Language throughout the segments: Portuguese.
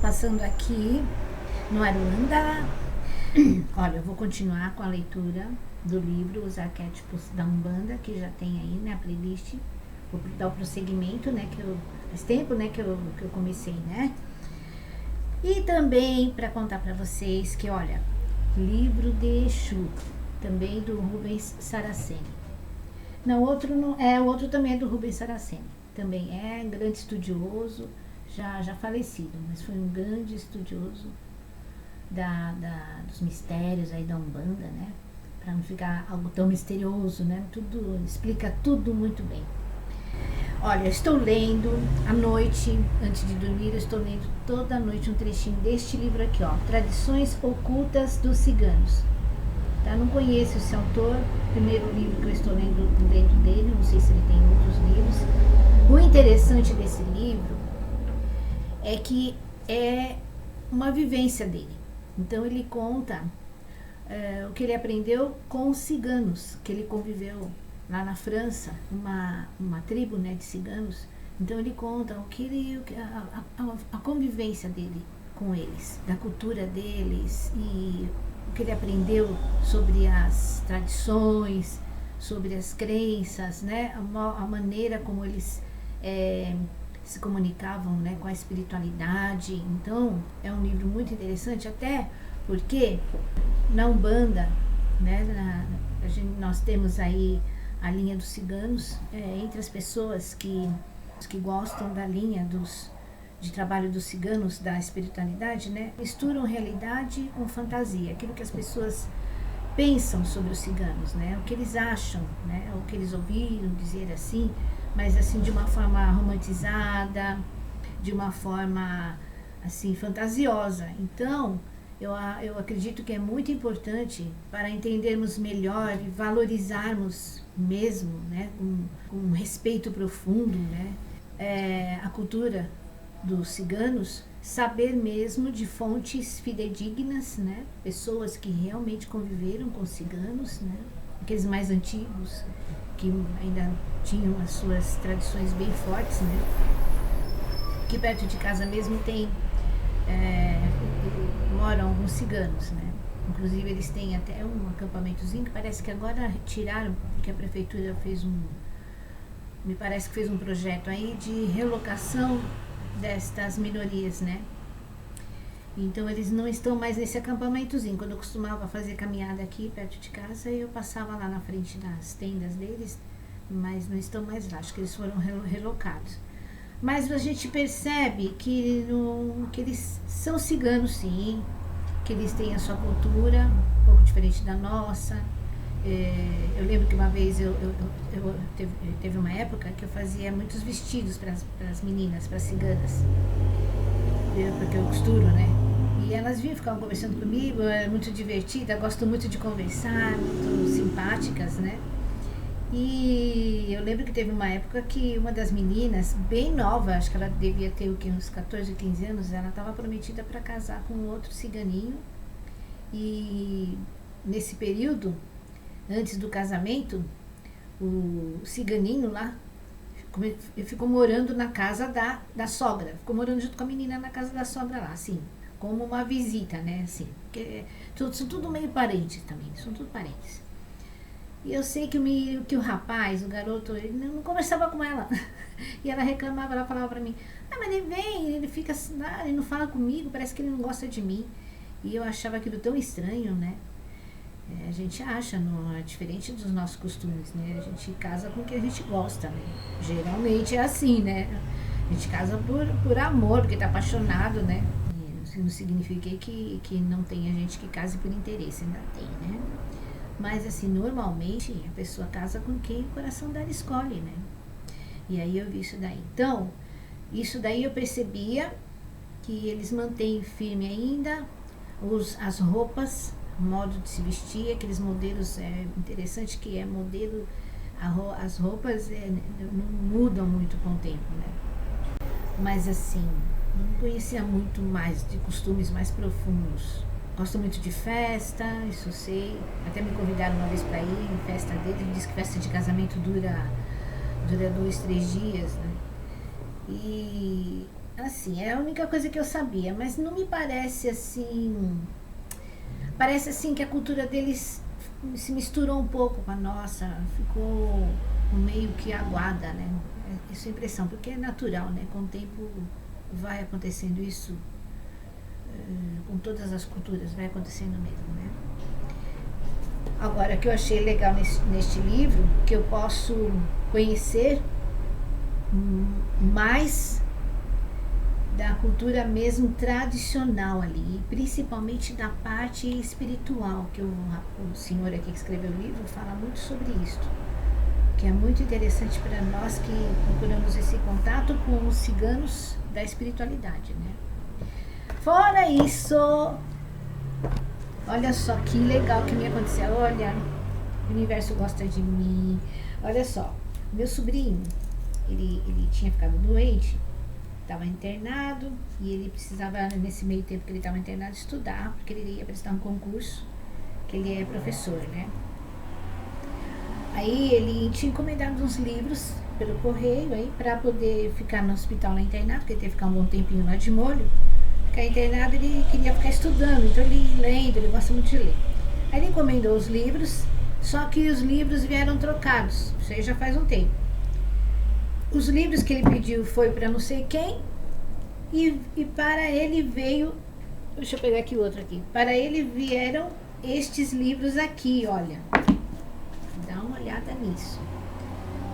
passando aqui no Aruanda. Olha, eu vou continuar com a leitura do livro Os Arquétipos da Umbanda, que já tem aí, né, a playlist. Vou dar o prosseguimento, né, faz tempo, né, que eu comecei, né. E também para contar para vocês que, olha, livro de Exu, também do Rubens Saraceni. Não, o outro também é do Rubens Saraceni. Também é um grande estudioso, já falecido, mas foi um grande estudioso dos mistérios aí da Umbanda, né? Para não ficar algo tão misterioso, né? Explica tudo muito bem. Olha, eu estou lendo à noite, antes de dormir, eu estou lendo toda noite um trechinho deste livro aqui, ó, Tradições Ocultas dos Ciganos. Tá? Não conheço esse autor, primeiro livro que eu estou lendo dentro dele, não sei se ele tem outros livros. O interessante desse livro é que é uma vivência dele. Então ele conta o que ele aprendeu com os ciganos, que ele conviveu lá na França, uma tribo, né, de ciganos. Então ele conta a convivência dele com eles, da cultura deles e o que ele aprendeu sobre as tradições, sobre as crenças, né, a maneira como eles se comunicavam, né, com a espiritualidade. Então é um livro muito interessante, até porque na Umbanda, né, nós temos aí a linha dos ciganos, entre as pessoas que gostam da linha de trabalho dos ciganos, da espiritualidade, né, misturam realidade com fantasia, aquilo que as pessoas pensam sobre os ciganos, né, o que eles acham, né, o que eles ouviram dizer assim, mas assim de uma forma romantizada, de uma forma assim fantasiosa. Então eu acredito que é muito importante para entendermos melhor e valorizarmos mesmo, né, com um respeito profundo, né, a cultura dos ciganos, saber mesmo de fontes fidedignas, né, pessoas que realmente conviveram com ciganos, né, aqueles mais antigos, que ainda tinham as suas tradições bem fortes, né. Aqui perto de casa mesmo moram alguns ciganos, né. Inclusive eles têm até um acampamentozinho que parece que agora retiraram, porque a prefeitura me parece que fez um projeto aí de relocação destas minorias, né. Então eles não estão mais nesse acampamentozinho. Quando eu costumava fazer caminhada aqui perto de casa, eu passava lá na frente das tendas deles, mas não estão mais lá, acho que eles foram relocados. Mas a gente percebe que eles são ciganos, sim, que eles têm a sua cultura um pouco diferente da nossa. Eu lembro que uma vez teve uma época que eu fazia muitos vestidos para as meninas, para as ciganas, porque eu costuro, né? E elas vinham, ficavam conversando comigo, era muito divertida, gosto muito de conversar, muito simpáticas, né? E eu lembro que teve uma época que uma das meninas, bem nova, acho que ela devia ter uns 14, 15 anos, ela estava prometida para casar com outro ciganinho. E nesse período, antes do casamento, o ciganinho lá ficou morando na casa da sogra, ficou morando junto com a menina na casa da sogra lá, assim, como uma visita, né, assim, porque são tudo meio parentes também, são tudo parentes. E eu sei que o rapaz, o garoto, ele não conversava com ela. E ela reclamava, ela falava pra mim, mas ele vem, ele fica assim, ele não fala comigo, parece que ele não gosta de mim. E eu achava aquilo tão estranho, né? A gente acha, não é diferente dos nossos costumes, né? A gente casa com o que a gente gosta, né? Geralmente é assim, né? A gente casa por amor, porque tá apaixonado, né? E não significa que não tenha gente que case por interesse, ainda tem, né? Mas assim, normalmente a pessoa casa com quem o coração dela escolhe, né? E aí eu vi isso daí. Então, isso daí eu percebia que eles mantêm firme ainda as roupas, o modo de se vestir, aqueles modelos, interessante que modelo, as roupas não mudam muito com o tempo, né? Mas assim, não conhecia muito mais de costumes mais profundos. Gosto muito de festa, isso sei. Até me convidaram uma vez para ir em festa dele. Ele disse que festa de casamento dura 2, 3 dias, né? E assim, é a única coisa que eu sabia, mas não me parece assim. Parece assim que a cultura deles se misturou um pouco com a nossa, ficou meio que aguada, né? Essa é a impressão, porque é natural, né? Com o tempo vai acontecendo isso, com todas as culturas, vai acontecendo mesmo, né? Agora, o que eu achei legal neste livro, que eu posso conhecer mais da cultura mesmo tradicional ali, principalmente da parte espiritual, que o senhor aqui que escreveu o livro fala muito sobre isso, que é muito interessante para nós que procuramos esse contato com os ciganos da espiritualidade, né? Fora isso, olha só que legal que me aconteceu, olha, o universo gosta de mim, olha só, meu sobrinho, ele tinha ficado doente, estava internado e ele precisava, nesse meio tempo que ele estava internado, estudar, porque ele ia prestar um concurso, que ele é professor, né? Aí ele tinha encomendado uns livros pelo correio aí para poder ficar no hospital lá internado, porque ele teve que ficar um bom tempinho lá de molho. Ficar internado, ele queria ficar estudando, então ele lendo, ele gosta muito de ler. Aí ele encomendou os livros, só que os livros vieram trocados, isso aí já faz um tempo. Os livros que ele pediu foi para não sei quem e para ele veio, deixa eu pegar aqui outro aqui, para ele vieram estes livros aqui, olha, dá uma olhada nisso.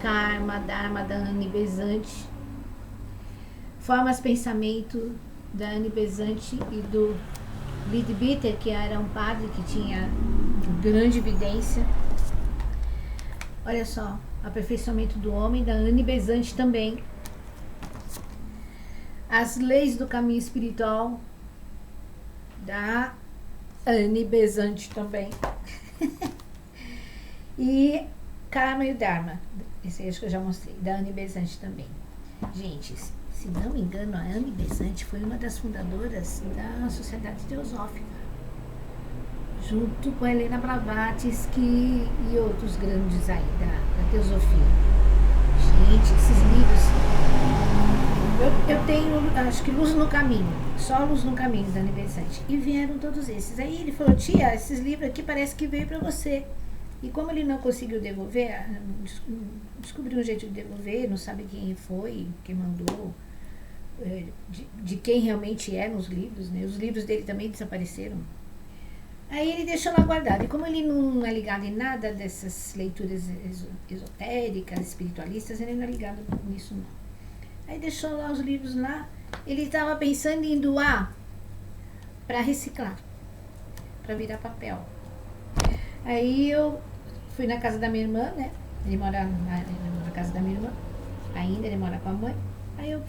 Karma, Dharma, da Annie Besant, Formas Pensamento, da Annie Besant e do Leadbeater, que era um padre que tinha grande evidência. Olha só, Aperfeiçoamento do Homem, da Annie Besant também. As Leis do Caminho Espiritual, da Annie Besant também. E Karma e o Dharma, esse aí acho que eu já mostrei, da Annie Besant também. Gente, se não me engano, a Annie Besant foi uma das fundadoras da Sociedade Teosófica, junto com a Helena Blavatsky e outros grandes aí da Teosofia. Gente, esses livros, eu tenho, acho que Luz no Caminho, só Luz no Caminho, da Annie Besant, e vieram todos esses. Aí ele falou, tia, esses livros aqui parece que veio para você. E como ele não conseguiu devolver, descobriu um jeito de devolver, não sabe quem foi, quem mandou, de quem realmente eram os livros, né? Os livros dele também desapareceram. Aí ele deixou lá guardado. E como ele não é ligado em nada dessas leituras esotéricas, espiritualistas, ele não é ligado nisso não. Aí deixou lá os livros lá. Ele estava pensando em doar para reciclar, para virar papel. Aí eu fui na casa da minha irmã, né? Ele mora na casa da minha irmã, ainda ele mora com a mãe. Aí eu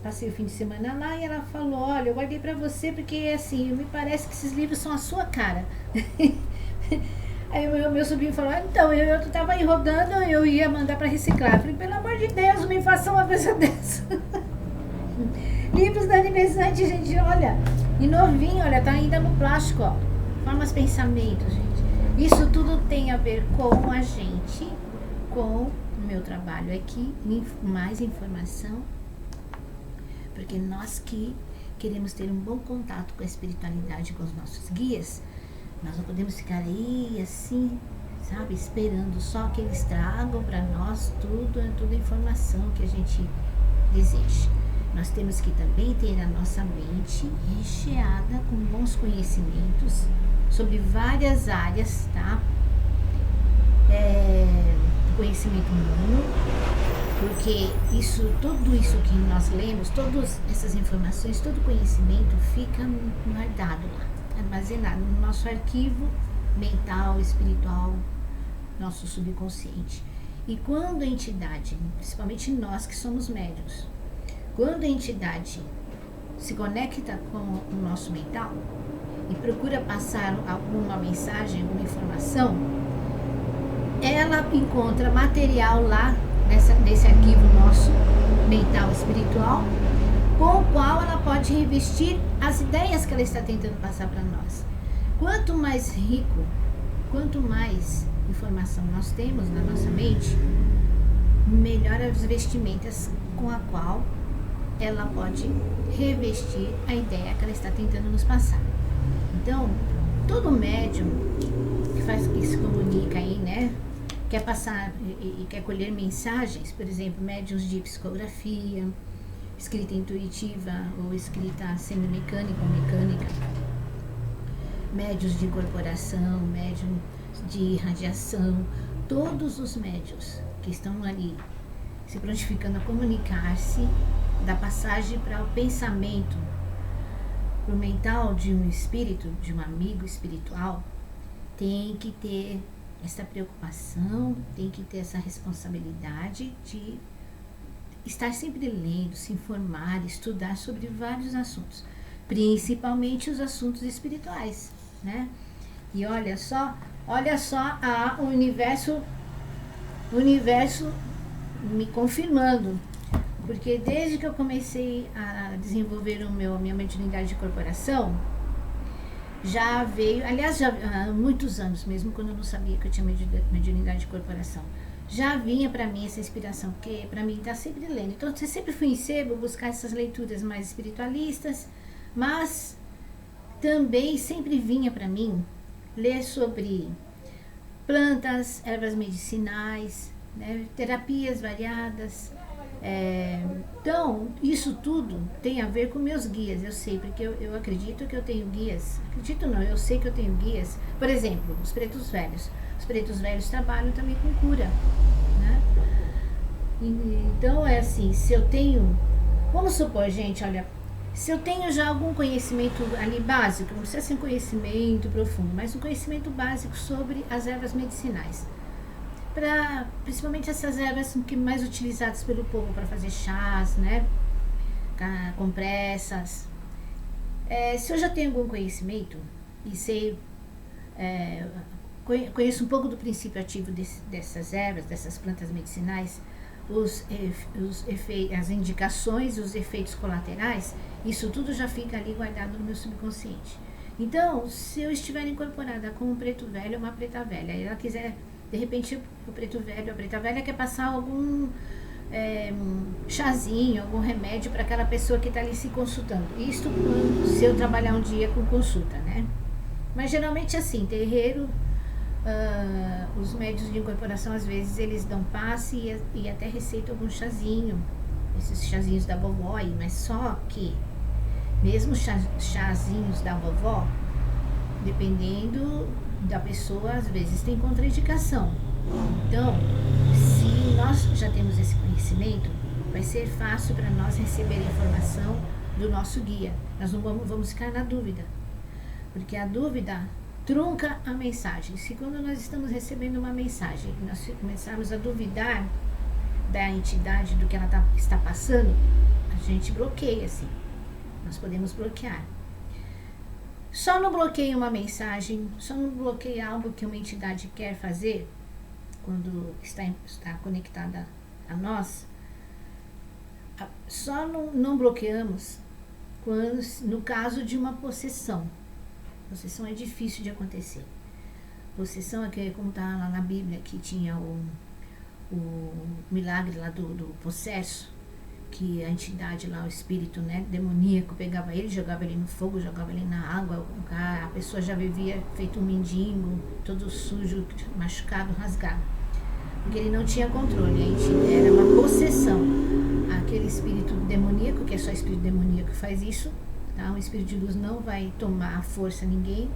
passei o fim de semana lá e ela falou, olha, eu guardei pra você porque assim, me parece que esses livros são a sua cara. Aí o meu sobrinho falou, então, eu tava aí rodando, eu ia mandar pra reciclar. Eu falei, pelo amor de Deus, me faça uma coisa dessa. Livros da Annie Besant, gente, olha, e novinho, olha, tá ainda no plástico, ó. Formas Pensamento, gente. Isso tudo tem a ver com a gente, com o meu trabalho aqui, mais informação, porque nós que queremos ter um bom contato com a espiritualidade, com os nossos guias, nós não podemos ficar aí assim, sabe, esperando só que eles tragam para nós toda a informação que a gente deseja. Nós temos que também ter a nossa mente recheada com bons conhecimentos sobre várias áreas, tá? Conhecimento humano, porque tudo isso que nós lemos, todas essas informações, todo conhecimento fica guardado lá, armazenado no nosso arquivo mental, espiritual, nosso subconsciente. E quando a entidade, principalmente nós que somos médiuns, quando a entidade se conecta com o nosso mental e procura passar alguma mensagem, alguma informação, ela encontra material lá nesse arquivo nosso mental espiritual, com o qual ela pode revestir as ideias que ela está tentando passar para nós. Quanto mais rico, quanto mais informação nós temos na nossa mente, melhor as vestimentas com a qual ela pode revestir a ideia que ela está tentando nos passar. Então, todo médium que se comunica aí, né, quer passar e quer colher mensagens, por exemplo, médiums de psicografia, escrita intuitiva ou escrita semimecânica ou mecânica, médiums de incorporação, médiums de radiação, todos os médiums que estão ali se prontificando a comunicar-se, da passagem para o pensamento, para o mental de um espírito, de um amigo espiritual, tem que ter essa preocupação, tem que ter essa responsabilidade de estar sempre lendo, se informar, estudar sobre vários assuntos, principalmente os assuntos espirituais, né? E olha só o universo me confirmando, porque desde que eu comecei a desenvolver minha mediunidade de corporação, já veio, aliás, já há muitos anos mesmo, quando eu não sabia que eu tinha mediunidade de corporação, já vinha para mim essa inspiração, porque para mim está sempre lendo. Então, eu sempre fui em sebo buscar essas leituras mais espiritualistas, mas também sempre vinha para mim ler sobre plantas, ervas medicinais, né, terapias variadas. Então, isso tudo tem a ver com meus guias, eu sei, porque eu acredito que eu tenho guias, acredito não, eu sei que eu tenho guias, por exemplo, os pretos velhos. Os pretos velhos trabalham também com cura, né? Então, é assim, se eu tenho, vamos supor, gente, olha, se eu tenho já algum conhecimento ali básico, não precisa ser um conhecimento profundo, mas um conhecimento básico sobre as ervas medicinais, principalmente essas ervas que mais utilizadas pelo povo para fazer chás, né, compressas. Se eu já tenho algum conhecimento e sei, conheço um pouco do princípio ativo dessas ervas, dessas plantas medicinais, as indicações, os efeitos colaterais, isso tudo já fica ali guardado no meu subconsciente. Então, se eu estiver incorporada com um preto velho ou uma preta velha, e ela quiser, de repente, o preto velho, a preta velha quer passar algum chazinho, algum remédio para aquela pessoa que está ali se consultando. Isto se eu trabalhar um dia com consulta, né? Mas geralmente assim, terreiro, os médios de incorporação às vezes eles dão passe e até receitam algum chazinho, esses chazinhos da vovó aí, mas só que mesmo chazinhos da vovó, dependendo da pessoa, às vezes tem contraindicação. Então, se nós já temos esse conhecimento, vai ser fácil para nós receber a informação do nosso guia. Nós não vamos ficar na dúvida, porque a dúvida trunca a mensagem. Se quando nós estamos recebendo uma mensagem, nós começarmos a duvidar da entidade, do que ela está passando, a gente bloqueia, assim. Nós podemos bloquear. Só não bloqueia uma mensagem, só não bloqueia algo que uma entidade quer fazer quando está conectada a nós. Só não bloqueamos no caso de uma possessão. Possessão é difícil de acontecer. Possessão é como está lá na Bíblia, que tinha o milagre lá do possesso, que a entidade lá, o espírito, né, demoníaco, pegava ele, jogava ele no fogo, jogava ele na água, a pessoa já vivia feito um mendigo, todo sujo, machucado, rasgado, porque ele não tinha controle, era uma possessão. Aquele espírito demoníaco, que é só espírito demoníaco que faz isso, tá? Um espírito de luz não vai tomar à força ninguém,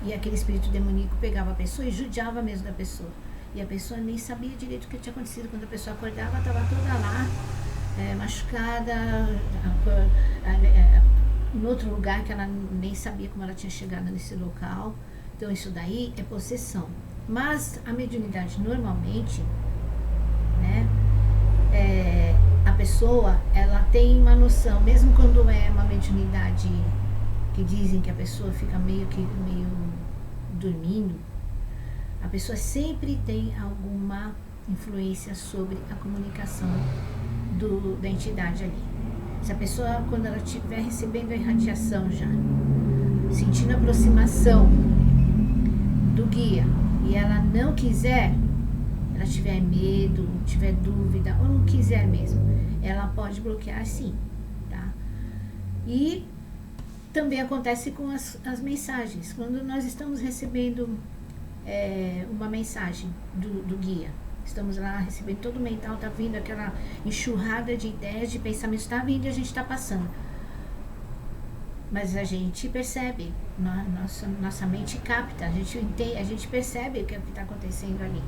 e aquele espírito demoníaco pegava a pessoa e judiava mesmo da pessoa. E a pessoa nem sabia direito o que tinha acontecido. Quando a pessoa acordava, estava toda lá, machucada, em outro lugar que ela nem sabia como ela tinha chegado nesse local. Então isso daí é possessão. Mas a mediunidade normalmente, né, a pessoa, ela tem uma noção, mesmo quando é uma mediunidade que dizem que a pessoa fica meio dormindo, a pessoa sempre tem alguma influência sobre a comunicação da entidade ali. Se a pessoa, quando ela estiver recebendo a irradiação já, sentindo a aproximação do guia, e ela não quiser, ela tiver medo, tiver dúvida, ou não quiser mesmo, ela pode bloquear sim, tá? E também acontece com as mensagens. Quando nós estamos recebendo uma mensagem do guia, estamos lá recebendo todo o mental, está vindo aquela enxurrada de ideias, de pensamentos, está vindo e a gente está passando. Mas a gente percebe, nossa mente capta, a gente entende, a gente percebe o que está acontecendo ali.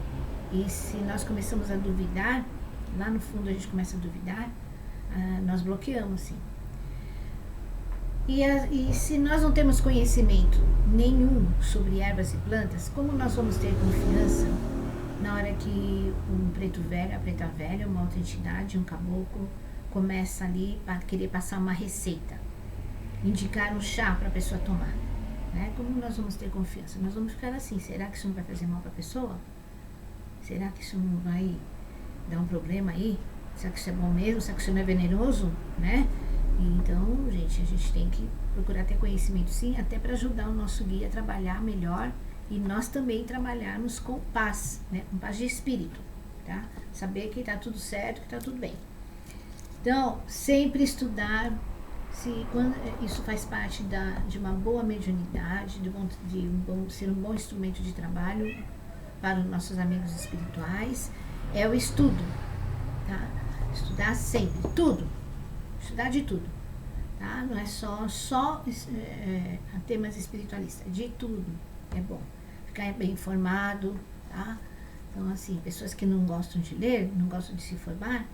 E se nós começamos a duvidar, lá no fundo a gente começa a duvidar, nós bloqueamos, sim. E se nós não temos conhecimento nenhum sobre ervas e plantas, como nós vamos ter confiança na hora que um preto velho, a preta velha, uma outra entidade, um caboclo, começa ali para querer passar uma receita, indicar um chá para a pessoa tomar, né? Como nós vamos ter confiança? Nós vamos ficar assim, será que isso não vai fazer mal para a pessoa? Será que isso não vai dar um problema aí? Será que isso é bom mesmo? Será que isso não é venenoso, né? Então, gente, a gente tem que procurar ter conhecimento sim, até para ajudar o nosso guia a trabalhar melhor e nós também trabalharmos com paz, né? Com paz de espírito, tá? Saber que tá tudo certo, que tá tudo bem. Então, sempre estudar, quando isso faz parte de uma boa mediunidade, ser um bom instrumento de trabalho para os nossos amigos espirituais, é o estudo, tá? Estudar sempre, tudo. Estudar de tudo, tá? Não é só temas espiritualistas, de tudo é bom. Ficar bem informado, tá? Então, assim, pessoas que não gostam de ler, não gostam de se informar,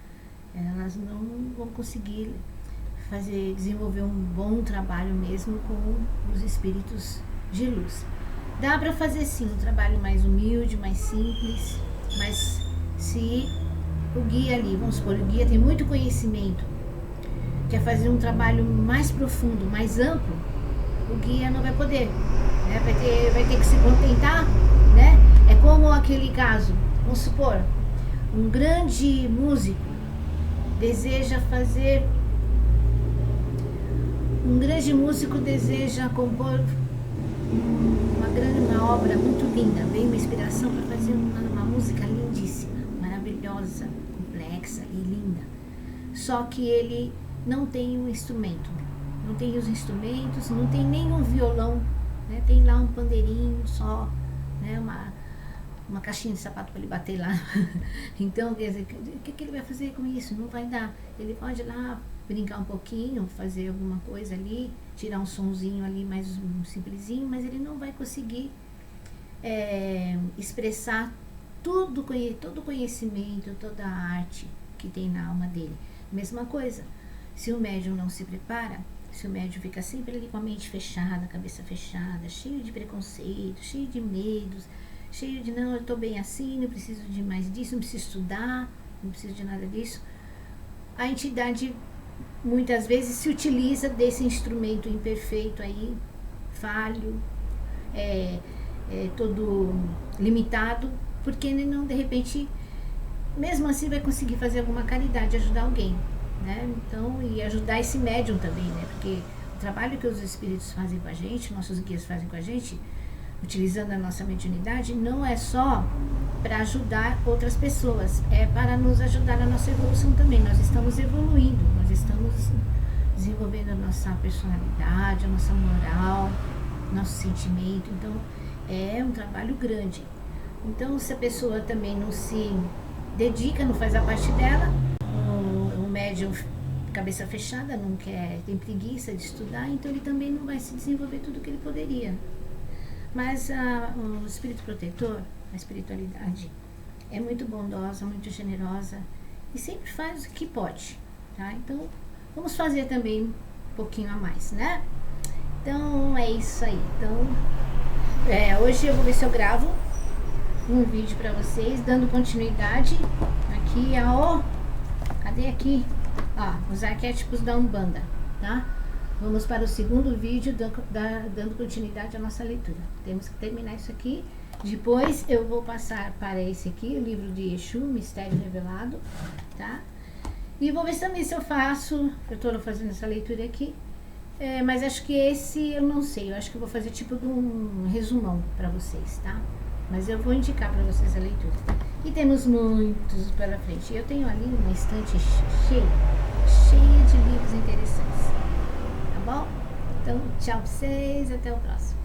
elas não vão conseguir desenvolver um bom trabalho mesmo com os espíritos de luz. Dá para fazer sim um trabalho mais humilde, mais simples, mas se o guia ali, vamos supor, o guia tem muito conhecimento, quer fazer um trabalho mais profundo, mais amplo, o guia não vai poder, né? Vai ter que se contentar, né? É como aquele caso, vamos supor, um grande músico deseja compor uma obra muito linda, veio uma inspiração para fazer uma música lindíssima, maravilhosa, complexa e linda, só que ele não tem um instrumento, não tem os instrumentos, não tem nem um violão, né? Tem lá um pandeirinho só, né? Uma caixinha de sapato para ele bater lá. Então, quer dizer, o que ele vai fazer com isso? Não vai dar. Ele pode ir lá brincar um pouquinho, fazer alguma coisa ali, tirar um sonzinho ali mais simplesinho, mas ele não vai conseguir expressar todo o conhecimento, toda a arte que tem na alma dele. Mesma coisa. Se o médium não se prepara, se o médium fica sempre ali com a mente fechada, cabeça fechada, cheio de preconceito, cheio de medos, cheio de não, eu estou bem assim, não preciso de mais disso, não preciso estudar, não preciso de nada disso, a entidade muitas vezes se utiliza desse instrumento imperfeito aí, falho, todo limitado, porque ele não, de repente, mesmo assim vai conseguir fazer alguma caridade, ajudar alguém. Né? Então, e ajudar esse médium também, né? Porque o trabalho que os espíritos fazem com a gente, nossos guias fazem com a gente, utilizando a nossa mediunidade, não é só para ajudar outras pessoas, é para nos ajudar na nossa evolução também. Nós estamos evoluindo, nós estamos desenvolvendo a nossa personalidade, a nossa moral, nosso sentimento. Então, é um trabalho grande. Então, se a pessoa também não se dedica, não faz a parte dela, o médium cabeça fechada, não quer, tem preguiça de estudar, então ele também não vai se desenvolver tudo o que ele poderia. Mas o espírito protetor, a espiritualidade, é muito bondosa, muito generosa e sempre faz o que pode, tá? Então, vamos fazer também um pouquinho a mais, né? Então, é isso aí. Então, hoje eu vou ver se eu gravo um vídeo para vocês, dando continuidade aqui cadê aqui? Os arquétipos da Umbanda, tá? Vamos para o segundo vídeo, dando continuidade à nossa leitura. Temos que terminar isso aqui. Depois eu vou passar para esse aqui, o livro de Exu, Mistério Revelado, tá? E vou ver também se eu faço, eu estou fazendo essa leitura aqui, mas acho que esse eu não sei, eu acho que eu vou fazer tipo de um resumão para vocês, tá? Mas eu vou indicar para vocês a leitura. E temos muitos pela frente. Eu tenho ali uma estante cheia de livros interessantes. Tá bom? Então, tchau pra vocês, até o próximo.